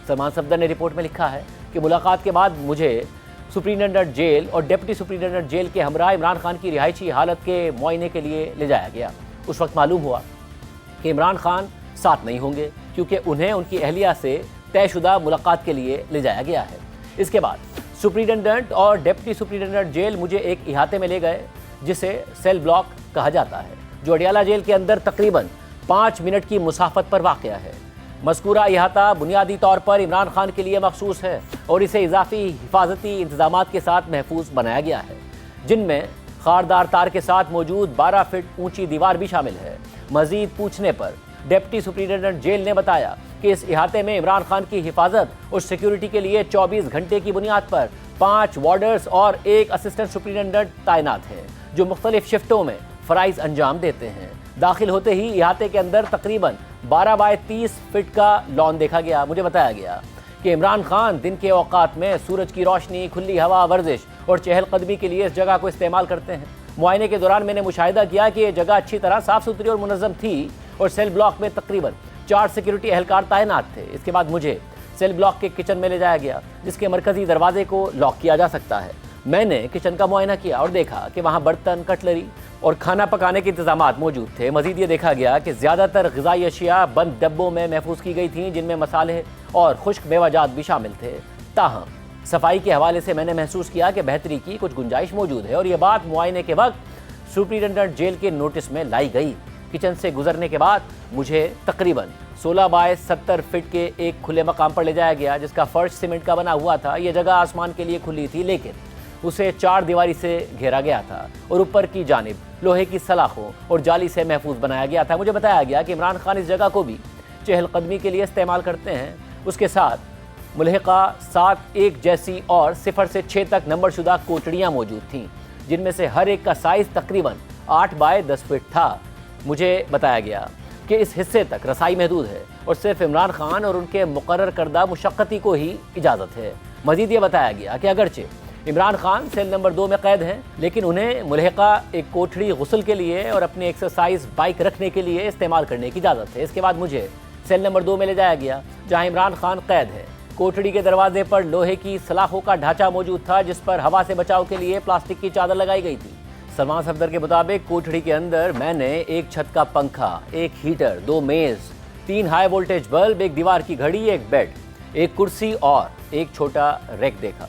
سلمان صفدر نے رپورٹ میں لکھا ہے کہ ملاقات کے بعد مجھے سپرنٹینڈنٹ جیل اور ڈپٹی سپرنٹینڈنٹ جیل کے ہمراہ عمران خان کی رہائشی حالت کے معائنے کے لیے لے جایا گیا۔ اس وقت معلوم ہوا کہ عمران خان ساتھ نہیں ہوں گے کیونکہ انہیں ان کی اہلیہ سے طے شدہ ملاقات کے لیے لے جایا گیا ہے۔ اس کے بعد سپرنٹینڈنٹ اور ڈپٹی سپرنٹینڈنٹ جیل مجھے ایک احاطے میں لے گئے جسے سیل بلاک کہا جاتا ہے، جو اڈیالہ جیل کے اندر تقریباً 5 منٹ کی مسافت پر واقع ہے۔ مذکورہ احاطہ بنیادی طور پر عمران خان کے لیے مخصوص ہے اور اسے اضافی حفاظتی انتظامات کے ساتھ محفوظ بنایا گیا ہے، جن میں خاردار تار کے ساتھ موجود 12 فٹ اونچی دیوار بھی شامل ہے۔ مزید پوچھنے پر ڈپٹی سپرنٹینڈنٹ جیل نے بتایا کہ اس احاطے میں عمران خان کی حفاظت اور سیکیورٹی کے لیے 24 گھنٹے کی بنیاد پر 5 وارڈرز اور 1 اسسٹنٹ سپرنٹینڈنٹ تعینات ہیں، جو مختلف شفٹوں میں فرائض انجام دیتے ہیں۔ داخل ہوتے ہی احاطے کے اندر تقریباً 12 بائی 30 فٹ کا لان دیکھا گیا۔ مجھے بتایا گیا کہ عمران خان دن کے اوقات میں سورج کی روشنی، کھلی ہوا، ورزش اور چہل قدمی کے لیے اس جگہ کو استعمال کرتے ہیں۔ معائنے کے دوران میں نے مشاہدہ کیا کہ یہ جگہ اچھی طرح صاف ستھری اور منظم تھی اور سیل بلاک میں تقریباً 4 سیکیورٹی اہلکار تعینات تھے۔ اس کے بعد مجھے سیل بلاک کے کچن میں لے جایا گیا، جس کے مرکزی دروازے کو لاک کیا جا سکتا ہے۔ میں نے کچن کا معائنہ کیا اور دیکھا کہ وہاں برتن، کٹلری اور کھانا پکانے کے انتظامات موجود تھے۔ مزید یہ دیکھا گیا کہ زیادہ تر غذائی اشیاء بند ڈبوں میں محفوظ کی گئی تھیں، جن میں مسالے اور خشک میوہ جات بھی شامل تھے۔ تاہم صفائی کے حوالے سے میں نے محسوس کیا کہ بہتری کی کچھ گنجائش موجود ہے اور یہ بات معائنے کے وقت سپرنٹینڈنٹ جیل کے نوٹس میں لائی گئی۔ کچن سے گزرنے کے بعد مجھے تقریباً 16 بائی 70 فٹ کے ایک کھلے مقام پر لے جایا گیا، جس کا فرش سیمنٹ کا بنا ہوا تھا۔ یہ جگہ آسمان کے لیے کھلی تھی، لیکن اسے 4 دیواری سے گھیرا گیا تھا اور اوپر کی جانب لوہے کی سلاخوں اور جالی سے محفوظ بنایا گیا تھا۔ مجھے بتایا گیا کہ عمران خان اس جگہ کو بھی چہل قدمی کے لیے استعمال کرتے ہیں۔ اس کے ساتھ ملحقہ 7 ایک جیسی اور 0 سے 6 تک نمبر شدہ کوٹڑیاں موجود تھیں، جن میں سے ہر ایک کا سائز تقریباً 8 بائی 10 فٹ تھا۔ مجھے بتایا گیا کہ اس حصے تک رسائی محدود ہے اور صرف عمران خان اور ان کے مقرر کردہ مشقتی کو ہی اجازت ہے۔ مزید یہ بتایا گیا کہ اگرچہ عمران خان سیل نمبر 2 میں قید ہیں، لیکن انہیں ملحقہ ایک کوٹھڑی غسل کے لیے اور اپنی ایکسرسائز بائک رکھنے کے لیے استعمال کرنے کی اجازت ہے۔ اس کے بعد مجھے سیل نمبر 2 میں لے جایا گیا، جہاں عمران خان قید ہے۔ کوٹھڑی کے دروازے پر لوہے کی سلاخوں کا ڈھانچہ موجود تھا، جس پر ہوا سے بچاؤ کے لیے پلاسٹک کی چادر لگائی گئی تھی۔ سلمان صفدر کے مطابق کوٹھڑی کے اندر میں نے ایک چھت کا پنکھا، ایک ہیٹر، 2 میز، 3 ہائی وولٹیج بلب، ایک دیوار کی گھڑی، ایک بیڈ، ایک کرسی اور ایک چھوٹا ریک دیکھا۔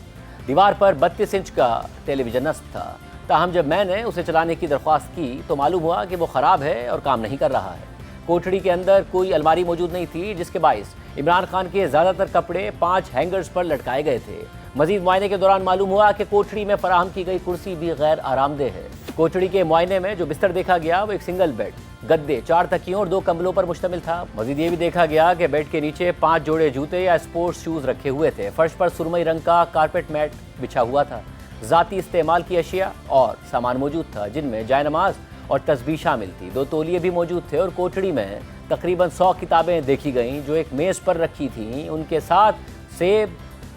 دیوار پر 32 انچ کا ٹیلی ویژن نصب تھا، تاہم جب میں نے اسے چلانے کی درخواست کی تو معلوم ہوا کہ وہ خراب ہے اور کام نہیں کر رہا ہے۔ کوٹھڑی کے اندر کوئی الماری موجود نہیں تھی، جس کے باعث عمران خان کے زیادہ تر کپڑے 5 ہینگرز پر لٹکائے گئے تھے۔ مزید معائنے کے دوران معلوم ہوا کہ کوٹھڑی میں فراہم کی گئی کرسی بھی غیر آرام دہ ہے۔ کوٹھڑی کے معائنے میں جو بستر دیکھا گیا وہ ایک سنگل بیڈ، گدے، 4 تکیوں اور 2 کمبلوں پر مشتمل تھا۔ مزید یہ بھی دیکھا گیا کہ بیڈ کے نیچے 5 جوڑے جوتے یا اسپورٹس شوز رکھے ہوئے تھے۔ فرش پر سرمئی رنگ کا کارپیٹ میٹ بچھا ہوا تھا۔ ذاتی استعمال کی اشیاء اور سامان موجود تھا، جن میں جائے نماز اور تسبیح شامل تھی۔ 2 تولیے بھی موجود تھے اور کوٹھڑی میں تقریباً 100 کتابیں دیکھی گئیں جو ایک میز پر رکھی تھیں۔ ان کے ساتھ سیب،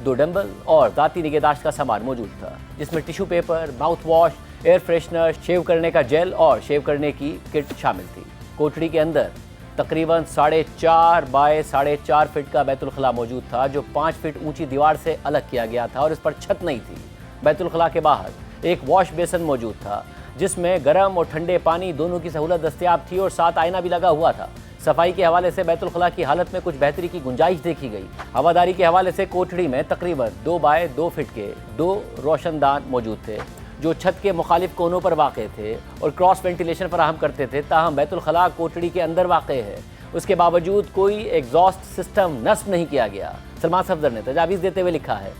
2 ڈمبل اور ذاتی نگہداشت کا سامان موجود تھا، جس میں tissue paper, mouth wash, air freshener, shave کرنے کا جیل اور شیو کرنے کی کٹ شامل تھی۔ کوٹھڑی کے اندر تقریباً 4.5 بائی 4.5 فٹ کا بیت الخلاء موجود تھا، جو 5 فٹ اونچی دیوار سے الگ کیا گیا تھا اور اس پر چھت نہیں تھی۔ بیت الخلاء کے باہر ایک واش بیسن موجود تھا، جس میں گرم اور ٹھنڈے پانی دونوں کی سہولت دستیاب تھی اور ساتھ آئینہ بھی لگا ہوا تھا۔ صفائی کے حوالے سے بیت الخلاء کی حالت میں کچھ بہتری کی گنجائش دیکھی گئی۔ ہواداری کے حوالے سے کوٹھڑی میں تقریباً 2 بائی 2 فٹ کے 2 روشن دان موجود تھے، جو چھت کے مخالف کونوں پر واقع تھے اور کراس وینٹیلیشن فراہم کرتے تھے۔ تاہم بیت الخلاء کوٹھڑی کے اندر واقع ہے، اس کے باوجود کوئی ایگزاسٹ سسٹم نصب نہیں کیا گیا۔ سلمان صفدر نے تجاویز دیتے ہوئے لکھا ہے